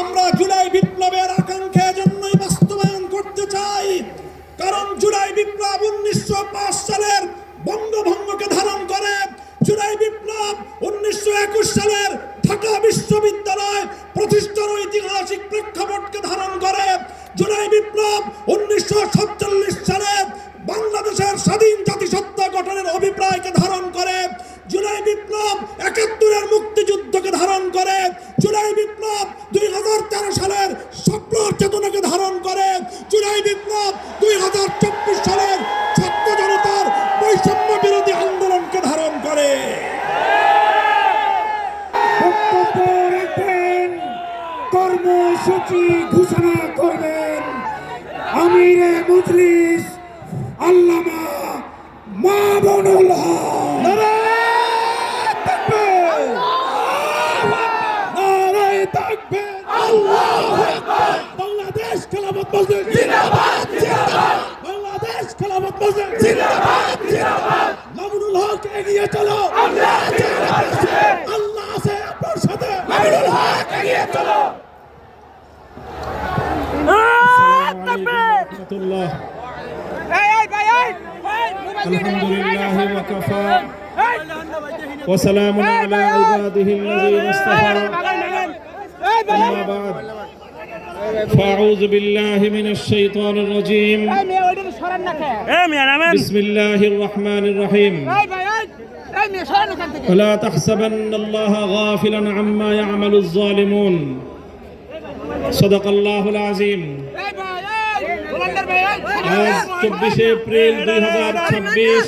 আমরা জুলাই বিপ্লবের আকাঙ্ক্ষা জন্যই বাস্তবায়ন করতে চাই, কারণ জুলাই বিপ্লব 1905 সালের বঙ্গভঙ্গকে ধারণ করে। জুলাই বিপ্লব 1921 সালের ঢাকা বিশ্ববিদ্যালয় প্রতিষ্ঠার ঐতিহাসিক প্রেক্ষাপটকে ধারণ করে। জুলাই বিপ্লব 1947 সালে বাংলাদেশের স্বাধীন জাতিসত্তা গঠনের অভিপ্রায়কে ধারণ করে। জুলাই বিপ্লব 71-এর মুক্তিযুদ্ধকে ধারণ করে। জুলাই বিপ্লব 2013 সালের স্বপ্ন চেতনাকে ধারণ করে। জুলাই বিপ্লব 2024 সালের ছাত্র জনতার বৈষম্য বিরোধী আন্দোলনকে ধারণ করে। বক্তব্য রাখবেন, কর্মসূচি ঘোষণা করবেন আমিরে মজলিস আল্লামা মামুনুল হক। নারায়ে তাকবীর, নারায়ে তাকবীর, আল্লাহু আকবার। বাংলাদেশ খেলাফত মজলিস জিন্দাবাদ, জিন্দাবাদ। বাংলাদেশ খেলাফত মজলিস জিন্দাবাদ, জিন্দাবাদ। মামুনুল হক এগিয়ে চলো, আমরা আল্লাহ আছে আপনার সাথে। মামুনুল হক এগিয়ে চলো। রাহমাতুল্লাহ। আলহামদুলিল্লাহ ওয়া কাফা ওয়া সালামুন আলা ইবাদিহিল্লাযীনা ইসতাফা। আম্মা বাদ, ফাআউযু বিল্লাহি মিনাশ শাইতানির রাজীম। বিসমিল্লাহির রহমানির রহিম। ওয়ালা তাহসাবান্নাল্লাহা গাফিলান আম্মা ইয়া'মালুয যালিমুন। সাদাকাল্লাহুল আযীম। আজ 24 এপ্রিল 2026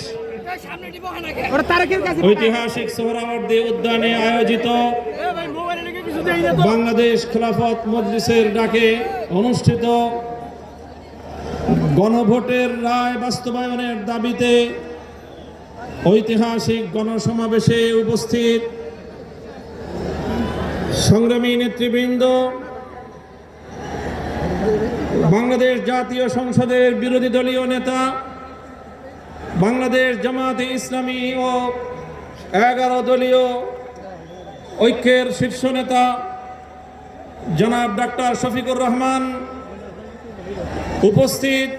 ঐতিহাসিক সোহরাওয়ার্দী উদ্যানে আয়োজিত বাংলাদেশ খেলাফত মজলিসের ডাকে অনুষ্ঠিত গণভোটের রায় বাস্তবায়নের দাবিতে ঐতিহাসিক গণসমাবেশে উপস্থিত সংগ্রামী নেতৃবৃন্দ, বাংলাদেশ জাতীয় সংসদের বিরোধী দলীয় নেতা, বাংলাদেশ জামাতে ইসলামী ও 11 দলীয় ঐক্যের শীর্ষ নেতা জনাব ডাক্তার শফিকুর রহমান, উপস্থিত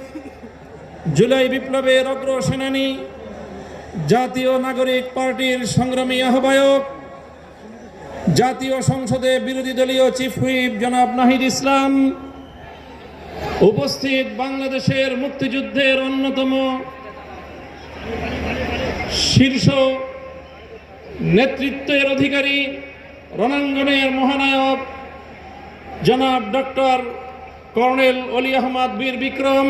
জুলাই বিপ্লবের অগ্রসেনানী জাতীয় নাগরিক পার্টির সংগ্রামী আহ্বায়ক, জাতীয় সংসদে বিরোধী দলীয় চিফ হুইপ জনাব নাহিদ ইসলাম, উপস্থিত বাংলাদেশের মুক্তিযুদ্ধের অন্যতম শীর্ষ নেতৃত্বের অধিকারী, রণাঙ্গনের মহানায়ক জনাব ডক্টর কর্নেল অলি আহমদ বীর বিক্রম,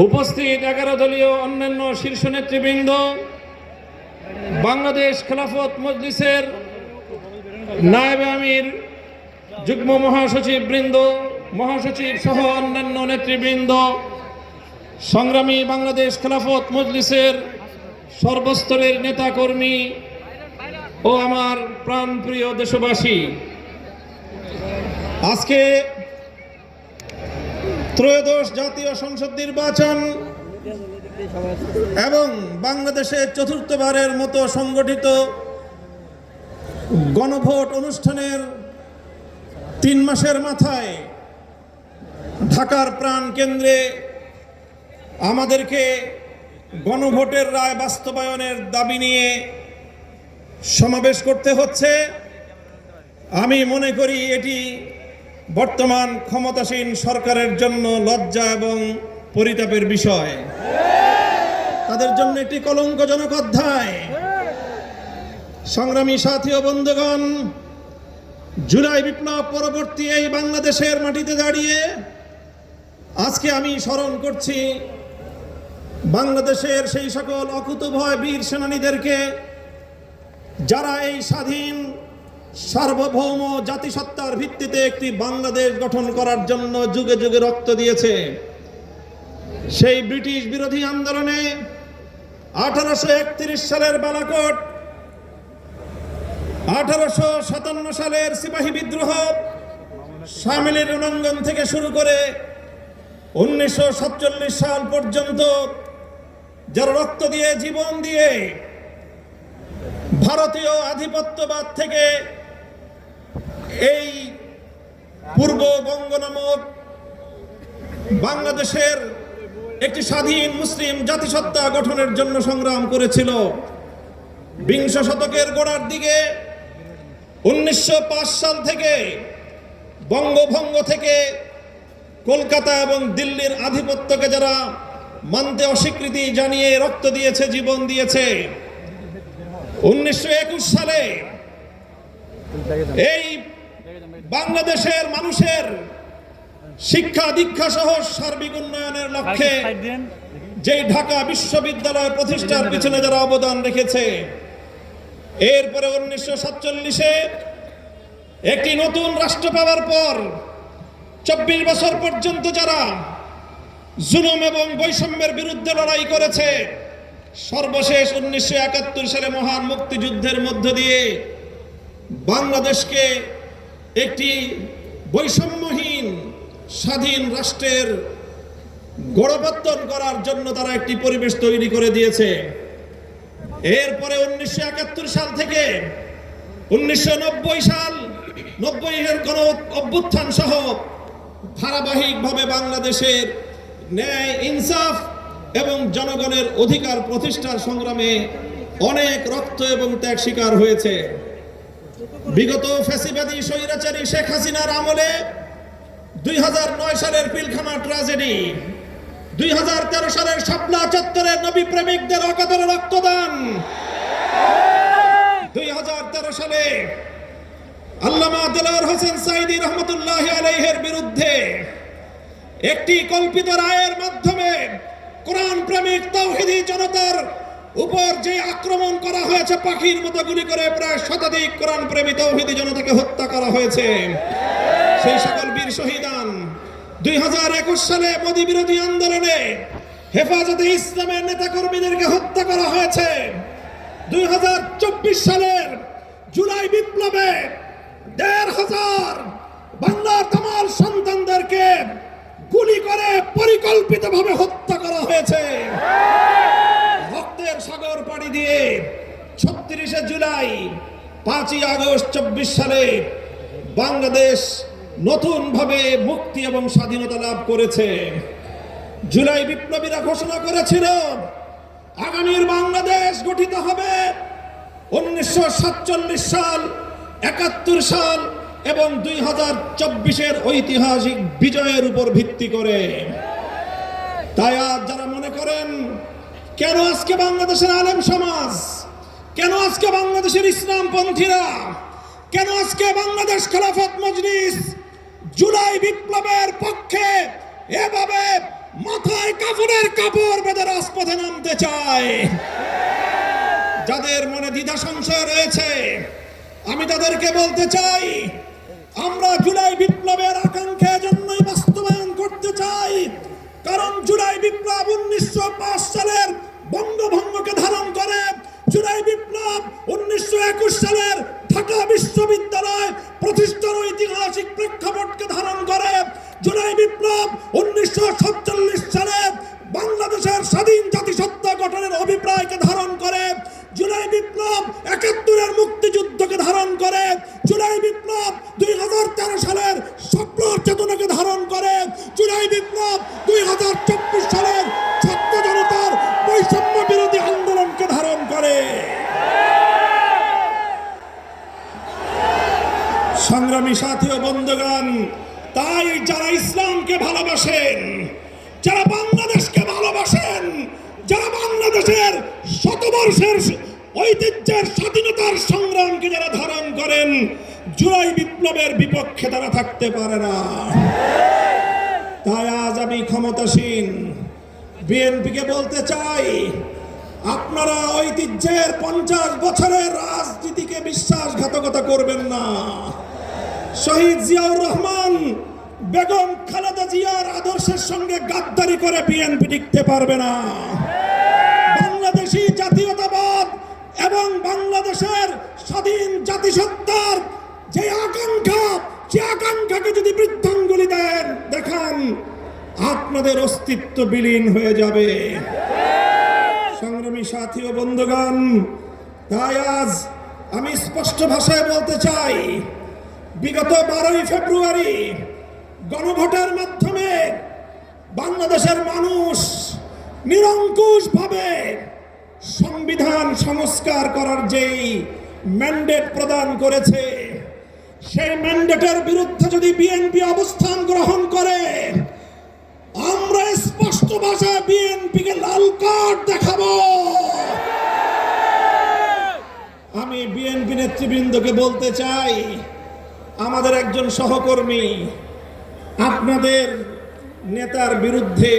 উপস্থিত 11 দলীয় অন্যান্য শীর্ষ নেতৃবৃন্দ, বাংলাদেশ খেলাফত মজলিসের নায়েবে আমির, যুগ্ম মহাসচিব বৃন্দ, মহাসচিব সহ অন্যান্য নেতৃবৃন্দ, সংগ্রামী বাংলাদেশ খেলাফত মজলিসের সর্বস্তরের নেতাকর্মী ও আমার প্রাণপ্রিয় দেশবাসী, আজকে ত্রয়োদশ জাতীয় সংসদ নির্বাচন এবং বাংলাদেশের চতুর্থবারের মতো সংগঠিত গণভোট অনুষ্ঠানের 3 মাসের মাথায় ঢাকার প্রাণ কেন্দ্রে আমাদেরকে গণভোটের রায় বাস্তবায়নের দাবি নিয়ে সমাবেশ করতে হচ্ছে। আমি মনে করি এটি বর্তমান ক্ষমতাসীন সরকারের জন্য লজ্জা এবং পরিতাপের বিষয়, তাদের জন্য একটি কলঙ্কজনক অধ্যায়। সংগ্রামী সাথী ও বন্ধুগণ, জুলাই বিপ্লব পরবর্তী এই বাংলাদেশের মাটিতে দাঁড়িয়ে আজকে আমি স্মরণ করছি বাংলাদেশের সেই সকল অকুতোভয় বীর সেনানীদেরকে যারা এই স্বাধীন সার্বভৌম জাতিসত্তার ভিত্তিতে একটি বাংলাদেশ গঠন করার জন্য যুগে যুগে রক্ত দিয়েছে। সেই ব্রিটিশ বিরোধী আন্দোলনে 1831 সালের বালাকোট, 1857 সালের সিপাহী বিদ্রোহ, শামিলের রণাঙ্গন থেকে শুরু করে 1947 সাল পর্যন্ত যারা রক্ত দিয়ে, জীবন দিয়ে ভারতীয় আধিপত্যবাদ থেকে এই পূর্ববঙ্গ নামক বাংলাদেশের একটি স্বাধীন মুসলিম জাতিসত্তা গঠনের জন্য সংগ্রাম করেছিল। বিংশ শতকের গোড়ার দিকে 1905 সাল থেকে বঙ্গভঙ্গ থেকে কলকাতা এবং দিল্লির আধিপত্যকে যারা মানতে অস্বীকৃতি জানিয়ে রক্ত দিয়েছে, জীবন দিয়েছে, 1921 সালে এই বাংলাদেশের মানুষের শিক্ষা দীক্ষা সহ সার্বিক উন্নয়নের লক্ষ্যে যেই ঢাকা বিশ্ববিদ্যালয় প্রতিষ্ঠার পিছনে যারা অবদান রেখেছে, এরপরে 1947-এ একটি নতুন রাষ্ট্র পাওয়ার পর 24 বছর পর্যন্ত যারা জুলুম এবং বৈষম্যের বিরুদ্ধে লড়াই করেছে, সর্বশেষ 1971 সালে মহান মুক্তিযুদ্ধের মধ্য দিয়ে বাংলাদেশকে একটি বৈষম্যহীন স্বাধীন রাষ্ট্রের গড়পত্তন করার জন্য তারা একটি পরিবেশ তৈরি করে দিয়েছে। এরপরে 1971 সাল থেকে 1990 সাল 90-এর গণ অভ্যুত্থান সহ ধারাবাহিকভাবে বাংলাদেশের ন্যায়, ইনসাফ এবং জনগণের অধিকার প্রতিষ্ঠার সংগ্রামে অনেক রক্ত এবং ত্যাগ স্বীকার হয়েছে। বিগত ফ্যাসিবাদী স্বৈরাচারী শেখ হাসিনার আমলে 2009 সালের পিলখানা ট্র্যাজেডি, 2013 সালের শাপলা চত্বরের নবী প্রেমিকদের অকাতরে রক্তদান, 2013 সালে আল্লামা দেলোয়ার হোসেন সাঈদী রহমতুল্লাহি আলাইহির বিরুদ্ধে একটি কল্পিত রায়ের মাধ্যমে কোরআন প্রেমিক তাওহীদি জনতার উপর যে আক্রমণ করা হয়েছে, পাখির মতো গুলি করে প্রায় শতাধিক কোরআন প্রেমী তাওহীদি জনতাকে হত্যা করা হয়েছে, সেই সকল বীর শহীদান। 2021 সালে মোদী বিরোধী আন্দোলনে হেফাজতে ইসলামের নেতাকর্মীদেরকে হত্যা করা হয়েছে। 2024 সালের জুলাই বিপ্লবে 1,500 বাংলার তামাল সন্তানদেরকে গুলি করে পরিকল্পিতভাবে হত্যা করা হয়েছে। রক্তের সাগর পাড়ি দিয়ে 36শে জুলাই 5ই আগস্ট 24 সালে বাংলাদেশ নতুনভাবে মুক্তি এবং স্বাধীনতা লাভ করেছে। জুলাই বিপ্লবীরা ঘোষণা করেছিল আগামীর বাংলাদেশ গঠিত হবে 1947 সাল, 71 সাল এবং 2024-এর ঐতিহাসিক বিজয়ের উপর ভিত্তি করে। তাই আজ যারা মনে করেন কেন আজকে বাংলাদেশের আলেম সমাজ, কেন আজকে বাংলাদেশের ইসলামপন্থীরা, কেন আজকে বাংলাদেশ খেলাফত মজলিস জুলাই বিপ্লবের পক্ষে এভাবে মাথায় কাফনের কাপড় বেঁধে রাজপথে নামতে চায়, যাদের মনে দ্বিধা সংশয় রয়েছে, আমি তাদেরকে বলতে চাই, আমরা জুলাই বিপ্লবের আকাঙ্ক্ষা জন্যই বাস্তবায়ন করতে চাই। কারণ জুলাই বিপ্লব 1905 সালের বঙ্গভঙ্গকে ধারণ করে, জুলাই বিপ্লব 1921 সালের ঢাকা বিশ্ববিদ্যালয় প্রতিষ্ঠার ঐতিহাসিক প্রেক্ষাপটকে ধারণ করে, জুলাই বিপ্লব 1947 সালে বাংলাদেশের স্বাধীন জাতিসত্তা গঠনের অভিপ্রায়কে ধারণ করে, জুলাই বিপ্লব 71-এর মুক্তিযুদ্ধকে ধারণ করে, জুলাই বিপ্লব 2013 সালের স্বপ্ন চেতনাকে ধারণ করে, জুলাই বিপ্লব 2024 সালের ছাত্র জনতার বৈষম্য বিরোধী আন্দোলনকে ধারণ করে। সংগ্রামী সাথী ও বন্ধুগণ, তাই যারা ইসলামকে ভালোবাসেন, যারা বাংলাদেশকে ভালোবাসেন, যারা বাংলাদেশের শতবর্ষের ঐতিহ্যের স্বাধীনতার সংগ্রামকে যারা ধারণ করেন, জুলাই বিপ্লবের বিপক্ষে তারা থাকতে পারে না। তাই আজ আমি ক্ষমতাসীন বিএনপিকে বলতে চাই, আপনারা ঐতিহ্যের 50 বছরের রাজনীতিকে বিশ্বাসঘাতকতা করবেন না। শহীদ জিয়াউর রহমান, বেগম খালেদা জিয়ার আদর্শের সঙ্গে গাদ্দারি করে বিএনপি টিকতে পারবে না। বাংলাদেশি জাতীয়তাবাদ এবং বাংলাদেশের স্বাধীন জাতিসত্তার যে আকাঙ্ক্ষা, সে আকাঙ্ক্ষাকে যদি বৃদ্ধাঙ্গুলি দেখান, আপনাদের অস্তিত্ব বিলীন হয়ে যাবে। সংগ্রামী সাথী ও বন্ধুগণ, তাই আজ আমি স্পষ্ট ভাষায় বলতে চাই, বিগত 12ই ফেব্রুয়ারি গণভোটের মাধ্যমে বাংলাদেশের মানুষ নিরঙ্কুশভাবে সংবিধান সংস্কার করার যেই ম্যান্ডেট প্রদান করেছে, সেই ম্যান্ডেটের বিরুদ্ধে যদি বিএনপি অবস্থান গ্রহণ করে, আমরা স্পষ্ট ভাষায় বিএনপিকে লাল কার্ড দেখাবো। আমি বিএনপি নেতৃবৃন্দকে বলতে চাই, আমাদের একজন সহকর্মী আপনাদের নেতার বিরুদ্ধে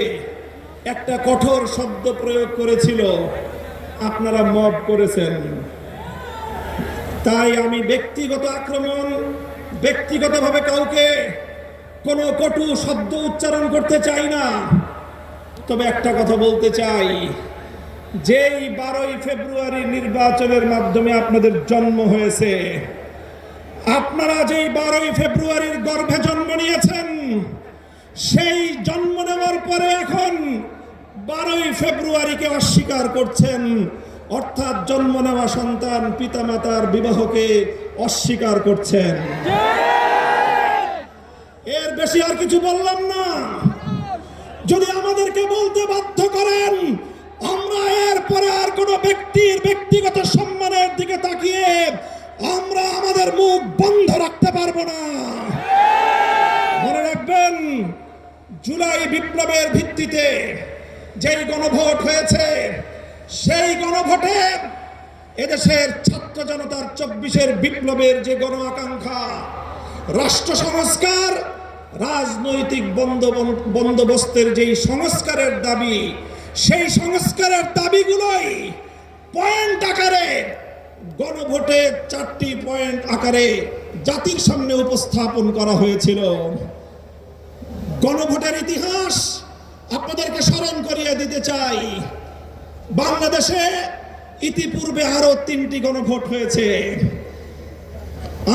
একটা কঠোর শব্দ প্রয়োগ করেছিল, আপনারা মব করেছেন। তাই আমি ব্যক্তিগত আক্রমণ, ব্যক্তিগতভাবে কাউকে কোনো কটু শব্দ উচ্চারণ করতে চাই না। তবে একটা কথা বলতে চাই, যেই 12ই ফেব্রুয়ারি নির্বাচনের মাধ্যমে আপনাদের জন্ম হয়েছে, আপনারা যেই 12ই ফেব্রুয়ারির গর্ভে জন্ম নিয়েছেন, সেই জন্ম নেওয়ার পরে এখন 12ই ফেব্রুয়ারিকে অস্বীকার করছেন, অর্থাৎ জন্ম নেওয়া সন্তান পিতামাতার বিবাহকে অস্বীকার করছেন। এর বেশি আর কিছু বললাম না। যদি আমাদেরকে বলতে বাধ্য করেন, আমরা এরপরে আর কোনো ব্যক্তির ব্যক্তিগত সম্মানের দিকে তাকিয়ে আমরা আমাদের মুখ বন্ধ রাখতে পারবো না। মনে রাখবেন, জুলাই বিপ্লবের ভিত্তিতে যেই গণভোট হয়েছে, সেই গণভোটে এদেশের ছাত্র জনতার 24-এর বিপ্লবের যে গণ আকাঙ্ক্ষা, রাষ্ট্র সংস্কার, রাজনৈতিক বন্দোবস্তের যেই সংস্কারের দাবি, সেই সংস্কারের দাবিগুলোই পয়েন্ট আকারে গণভোটে 4টি পয়েন্ট আকারে জাতির সামনে উপস্থাপন করা হয়েছিল। গণভোটের ইতিহাস আপনাদেরকে স্মরণ করিয়ে দিতে চাই। বাংলাদেশে ইতিপূর্বে আরো 3টি গণভোট হয়েছে।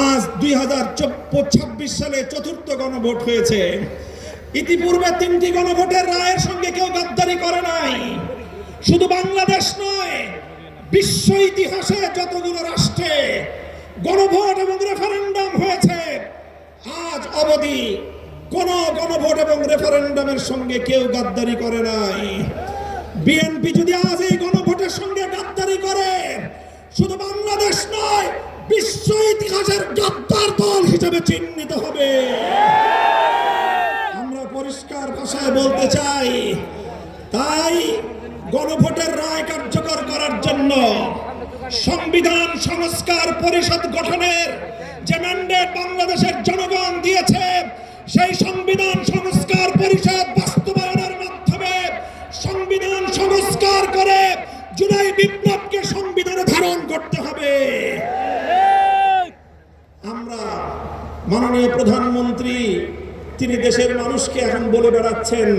আজ 2026 সালে 4র্থ গণভোট হয়েছে। ইতিপূর্বে 3টি গণভোটের রায়ের সঙ্গে কেউ গাদ্দারি করে নাই। শুধু বাংলাদেশ নয়, বিশ্ব ইতিহাসে যতগুলো রাষ্ট্রে গণভোট এবং রেফারেন্ডাম হয়েছে, আজ অবধি কোন গণভোট এবং রেফারেন্ডামের সঙ্গে কেউ গাদ্দারি করে নাই। বিএনপি যদি আজ এই গণভোটের সঙ্গে গাদ্দারি করে, শুধু বাংলাদেশ নয়, বিশ্ব ইতিহাসের গাদ্দার দল হিসেবে চিহ্নিত হবে। আমরা পরিষ্কার ভাষায় বলতে চাই, তাই গণভোটের রায় কার্যকর করার জন্য সংবিধান সংস্কার পরিষদ গঠনের যে ম্যান্ডেট বাংলাদেশের জনগণ দিয়েছে, সেই সংবিধান সংস্কার পরিষদ বাস্তবায়নের মাধ্যমে সংবিধান সংস্কার করে জুলাই বিপ্লবকে সংবিধানে ধারণ করতে হবে। আমরা মাননীয় প্রধানমন্ত্রী, তিনি দেশের মানুষকে এখন বলে বেড়াচ্ছেন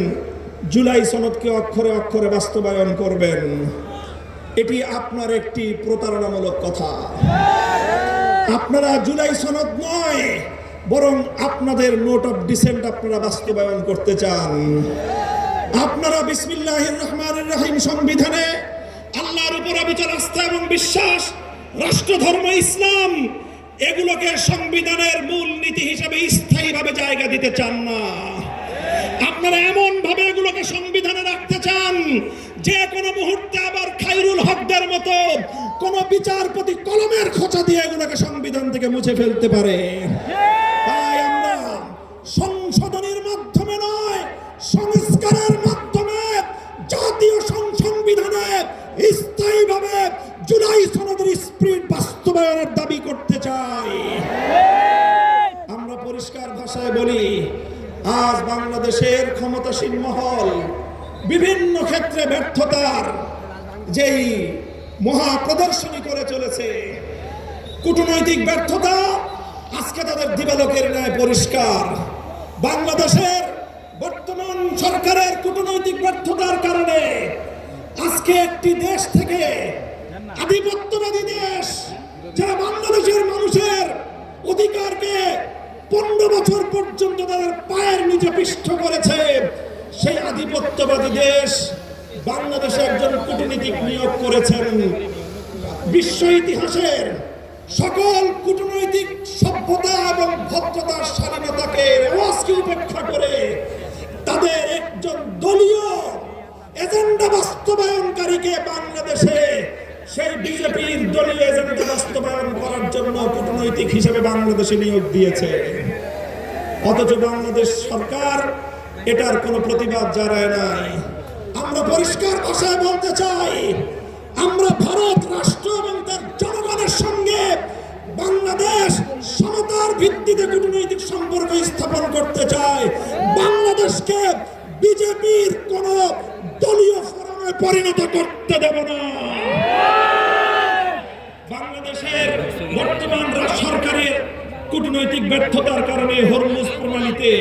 জুলাই সনদকে অক্ষরে অক্ষরে বাস্তবায়ন করবেন। এটি আপনার একটি প্রতারণামূলক কথা। আপনারা জুলাই সনদ নয়, বরং আপনাদের নোট অফ ডিসেন্ট আপনারা বাস্তবায়ন করতে চান। আপনারা বিসমিল্লাহির রহমানির রহিম সংবিধানে আল্লাহর উপর অবিচল আস্থা এবং বিশ্বাস, রাষ্ট্র ধর্ম ইসলাম, এগুলোকে সংবিধানের মূল নীতি হিসেবে স্থায়ীভাবে জায়গা দিতে চান না। আপনারা এমন ভাবে এগুলোকে সংবিধানে রাখতে চান যে কোনো মুহূর্তে আবার খায়রুল হকদের মতো কোন বিচারপতি কলমের খোঁচা দিয়ে এগুলোকে সংবিধান থেকে মুছে ফেলতে পারে। তাই আমরা সংশোধনের মাধ্যমে নয়, সংস্কারের মাধ্যমে জাতীয় সংবিধানে স্থায়ীভাবে জুলাই সনদের স্পিরিট বাস্তবায়নের দাবি করতে চাই। আমরা পরিষ্কার ভাষায় বলি, আজ বাংলাদেশের ক্ষমতাসীন মহল বিভিন্ন ক্ষেত্রে ব্যর্থতার যেই মহা প্রদর্শনী করে চলেছে, কূটনৈতিক ব্যর্থতা আজকে তাদের দিবালোকের ন্যায় পরিষ্কার। বাংলাদেশের বর্তমান সরকারের কূটনৈতিক ব্যর্থতার কারণে আজকে একটি দেশ থেকে, আধিপত্যবাদী দেশ যারা বাংলাদেশের মানুষের অধিকারকে 15 বছর পর্যন্ত তাদের পায়ের নিচে পিষ্ট করেছে, সেই আধিপত্যবাদী দেশ বাংলাদেশে একজন কূটনীতিক নিয়োগ করেছেন। বিশ্ব ইতিহাসের সকল কূটনৈতিক সভ্যতা এবং ভদ্রতার স্বাধীনতাকে রেওয়াজকে উপেক্ষা করে তাদের একজন দলীয় এজেন্ডা বাস্তবায়নকারীকে বাংলাদেশে সেই বিজেপির দলীয় এজেন্ডা বাস্তবায়ন করার জন্য কূটনৈতিক হিসেবে বাংলাদেশে নিয়োগ দিয়েছে। অথচ বাংলাদেশ সরকার এটার কোনো প্রতিবাদ জানায় নাই। আমরা পরিষ্কার ভাষায় বলতে চাই, আমরা ভারত রাষ্ট্র এবং তার জনগণের সঙ্গে বাংলাদেশ সমতার ভিত্তিতে কূটনৈতিক সম্পর্ক স্থাপন করতে চায়। বাংলাদেশকে বিজেপির কোন দলীয় ফোরামে পরিণত করতে দেব না। বাংলাদেশের বর্তমান সরকারের কূটনৈতিক ব্যর্থতার কারণে হরমুজ প্রণালীতে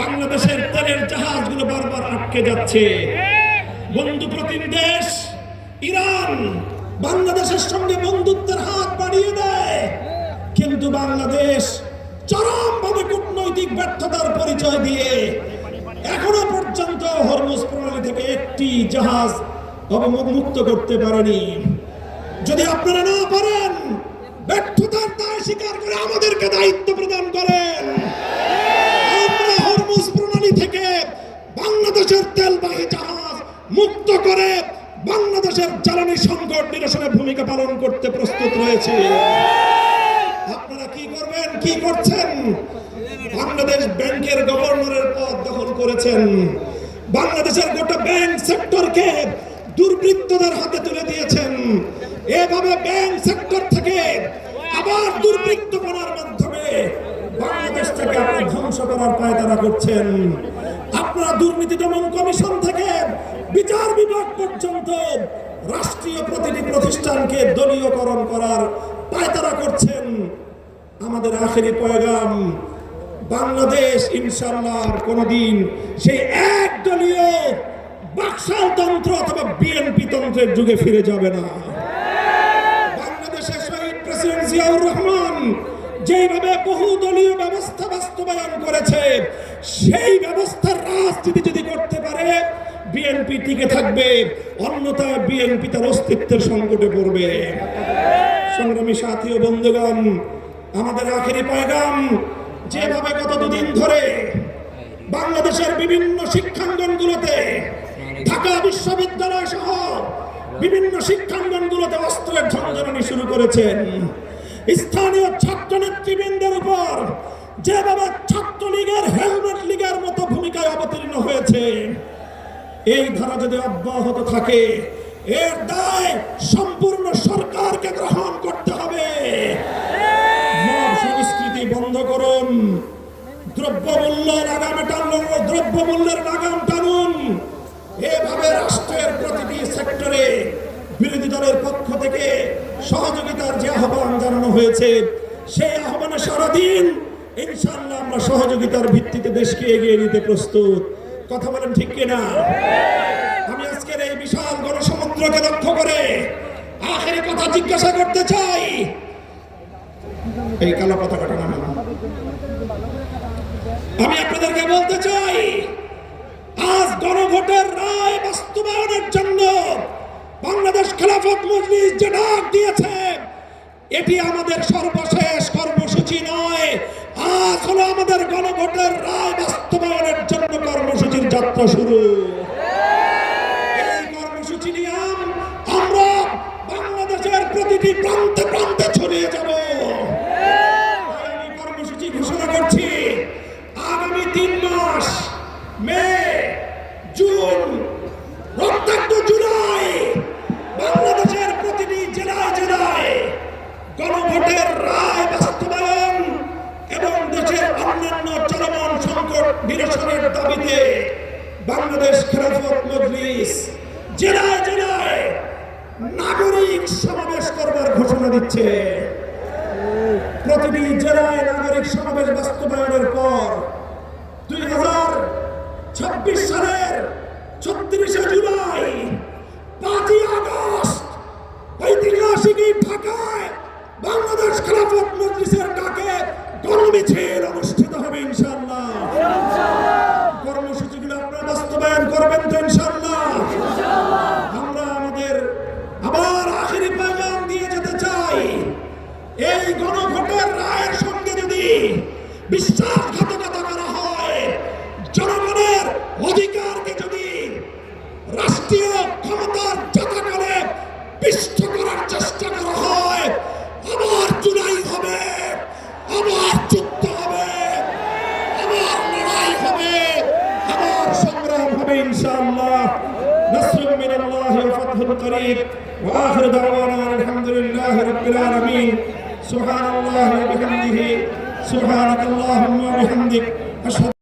বাংলাদেশের তেলের জাহাজগুলো বারবার আটকে যাচ্ছে। বন্ধু প্রতিম দেশ ইরান বাংলাদেশের সঙ্গে বন্ধুত্বের হাত বাড়িয়ে দেয়, কিন্তু বাংলাদেশ চরমভাবে কূটনৈতিক ব্যর্থতার পরিচয় দিয়ে এখনো পর্যন্ত হরমুজ প্রণালী থেকে একটি জাহাজ অবমুক্ত করতে পারেনি। যদি আপনারা না পারেন, ব্যর্থতার দায় স্বীকার করে আমাদেরকে দায়িত্ব প্রদান করেন। আমরা হরমুজ প্রণালী থেকে বাংলাদেশের তেলবাহী জাহাজ মুক্ত করে বাংলাদেশের জ্বালানি সংকট নিরসনে ভূমিকা পালন করতে প্রস্তুত রয়েছে। আপনারা কি করবেন, কি করছেন? বাংলাদেশ ব্যাংকের গভর্নরের পদ দখল করেছেন। বাংলাদেশের গোটা ব্যাংক সেক্টরকে দুর্বৃত্তদের হাতে তুলে দিয়েছেন। এভাবে ব্যাংক সেক্টর থেকে আবার দুর্বৃত্তপনার মাধ্যমে বাংলাদেশটাকে আপনি ধ্বংস করার পায়তারা করছেন। আপনারা দুর্নীতি দমন কমিশন থেকে বিচার বিভাগ পর্যন্ত রাষ্ট্রীয় প্রতিটি প্রতিষ্ঠানকে দলীয়করণ করার পায়তারা করছেন। আমাদের আখেরি পয়গাম, বাংলাদেশ ইনশাআল্লাহ কোনদিন সেই একদলীয় বাকশালতন্ত্র অথবা বিএনপি তন্ত্রের যুগে ফিরে যাবে না। বাংলাদেশের শহীদ প্রেসিডেন্ট জিয়াউর রহমান যেভাবে বহুদলীয় ব্যবস্থা বাস্তবায়ন করেছে, সেই ব্যবস্থার রাজনীতি যদি করতে পারে বিএনপি টিকে থাকবে, অন্যথায় বিএনপি তার অস্তিত্বের সংকটে পড়বে। সংগ্রামী সাথী ও বন্ধুগণ, আমাদের আখেরি পয়গাম, যেভাবে গত দুদিন ধরে বাংলাদেশের বিভিন্ন শিক্ষাঙ্গনগুলোতে, ঢাকা বিশ্ববিদ্যালয় সহ বিভিন্ন শিক্ষাঙ্গনগুলোতে অস্ত্রের ঝঞ্ঝানি শুরু করেছেন, স্থানীয় ছাত্র নেতৃবৃন্দের উপর যেভাবে ছাত্রলীগের হেলমেট লীগের মতো ভূমিকায় অবতীর্ণ হয়েছে, এই ধারা যদি অব্যাহত থাকে এর দায় সম্পূর্ণ সরকারকে গ্রহণ করতে হবে। মব সংস্কৃতি বন্ধ করুন, দ্রব্যমূল্যের লাগাম টানুন। এভাবে রাষ্ট্রের প্রতিটি সেক্টরে বিরোধী দলের পক্ষ থেকে সহযোগিতার যে আহ্বান জানানো হয়েছে, সেই আহ্বানে সারাদিন ইনশাআল্লাহ আমরা সহযোগিতার ভিত্তিতে দেশকে এগিয়ে নিতে প্রস্তুত। কথা বলেন ঠিক কিনা? আমি আজকের এই বিশাল গণসমুদ্রকে লক্ষ্য করে আখেরি কথা জিজ্ঞাসা করতে চাই। এই কালো পতাকাটা নামান। আমি আপনাদেরকে বলতে চাই, আজ গণভোটের রায় বাস্তবায়নের জন্য বাংলাদেশ খেলাফত মজলিস যে ডাক দিয়েছে, এটি আমাদের সর্বশেষ কর্মসূচি নয়। আজ হলো আমাদের গণভোটের রায় বাস্তবায়নের জন্য কর্মসূচির যাত্রা শুরু। এই কর্মসূচি নিয়ে আমরা বাংলাদেশের প্রতিটি প্রান্তে প্রান্তে ছড়িয়ে যাব। আমি কর্মসূচি ঘোষণা করছি, আগামী 3 মাস, মে, জুন, প্রত্যেকটা জুলাই, বাংলাদেশের প্রতিটি জেলায় জেলায় গণভোটের রায় বাস্তবায়ন এবং দেশের অন্যান্য চলমান সংকট নিরসনের দাবিতে বাংলাদেশ খেলাফত মজলিস জেলায় জেলায় নাগরিক সমাবেশ করবার ঘোষণা দিচ্ছে। প্রতিটি জেলায় নাগরিক সমাবেশ বাস্তবায়নের পর 2026 সালের 36শে জুলাই, 5ই আগস্ট ঐতিহাসিক ঢাকায় বাংলাদেশ খেলাফত মজলিসের ডাকে গণমিছিল অনুষ্ঠিত হবে ইনশাআল্লাহ। কর্মসূচিগুলো আপনারা বাস্তবায়ন করবেন তো ইনশাআল্লাহ? আমরা আমাদের আবার আখেরি পয়গাম দিয়ে যেতে চাই, হবে ইনশাআল্লাহ। নাসরুম মিনাল্লাহি ওয়া ফাতহুন করিব ওয়া আখিরু দাওয়ানা আলহামদুলিল্লাহি রাব্বিল আলামিন। সুবহানাল্লাহি ওয়া বিহামদিহি সুবহানাকাল্লাহুম্মা ওয়া বিহামদিক আশহাদু